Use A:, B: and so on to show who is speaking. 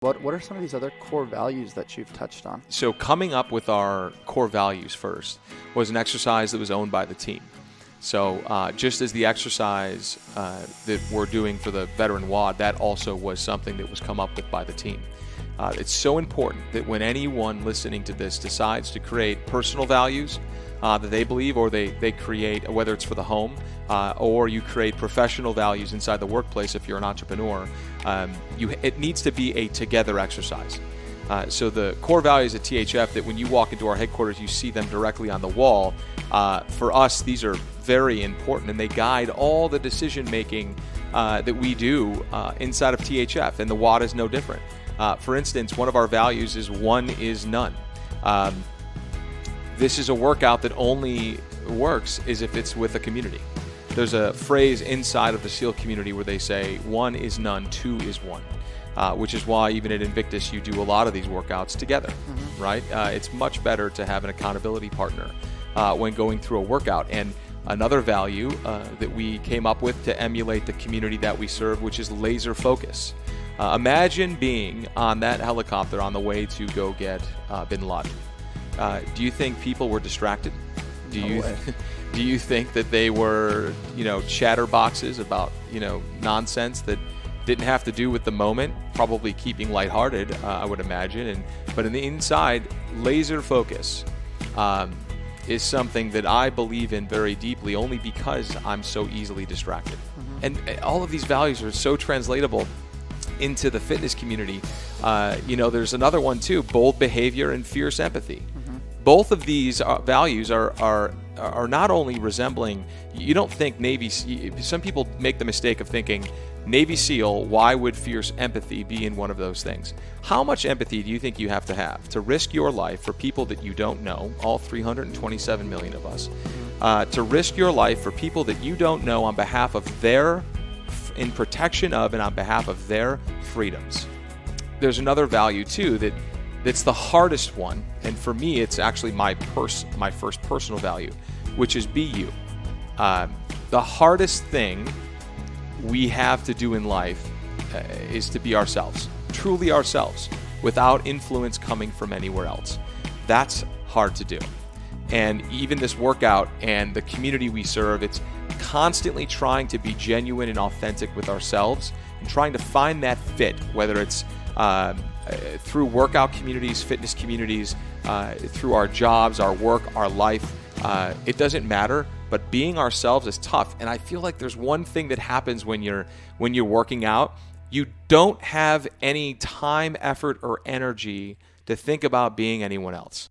A: What are some of these other core values that you've touched on?
B: So coming up with our core values first was an exercise that was owned by the team. So just as the exercise that we're doing for the veteran WOD, that also was something that was come up with by the team. It's so important that when anyone listening to this decides to create personal values that they believe, or they create, whether it's for the home or you create professional values inside the workplace if you're an entrepreneur, it needs to be a together exercise. So the core values at THF, that when you walk into our headquarters, you see them directly on the wall. For us, these are very important, and they guide all the decision making that we do inside of THF, and the WOD is no different. For instance, one of our values is one is none. This is a workout that only works is if it's with a community. There's a phrase inside of the SEAL community where they say one is none, two is one. Which is why even at Invictus you do a lot of these workouts together, right? It's much better to have an accountability partner when going through a workout. And another value that we came up with to emulate the community that we serve, which is laser focus. Imagine being on that helicopter on the way to go get bin Laden. Do you think people were distracted? Do you think that they were, chatterboxes about, nonsense that didn't have to do with the moment, probably keeping lighthearted, I would imagine. But in the inside, laser focus is something that I believe in very deeply, only because I'm so easily distracted. And all of these values are so translatable into the fitness community. There's another one too: bold behavior and fierce empathy. Both of these values are not only resembling. You don't think Navy. Some people make the mistake of thinking Navy SEAL. Why would fierce empathy be in one of those things? How much empathy do you think you have to risk your life for people that you don't know? All 327 million of us. To risk your life for people that you don't know on behalf of in protection of, and on behalf of their freedoms. There's another value too that's the hardest one, and for me it's actually my first personal value, which is be you. The hardest thing we have to do in life is to be ourselves, truly ourselves, without influence coming from anywhere else. That's hard to do. And even this workout and the community we serve, it's constantly trying to be genuine and authentic with ourselves and trying to find that fit, whether it's through workout communities, fitness communities, through our jobs, our work, our life. It doesn't matter, but being ourselves is tough. And I feel like there's one thing that happens when you're working out. You don't have any time, effort, or energy to think about being anyone else.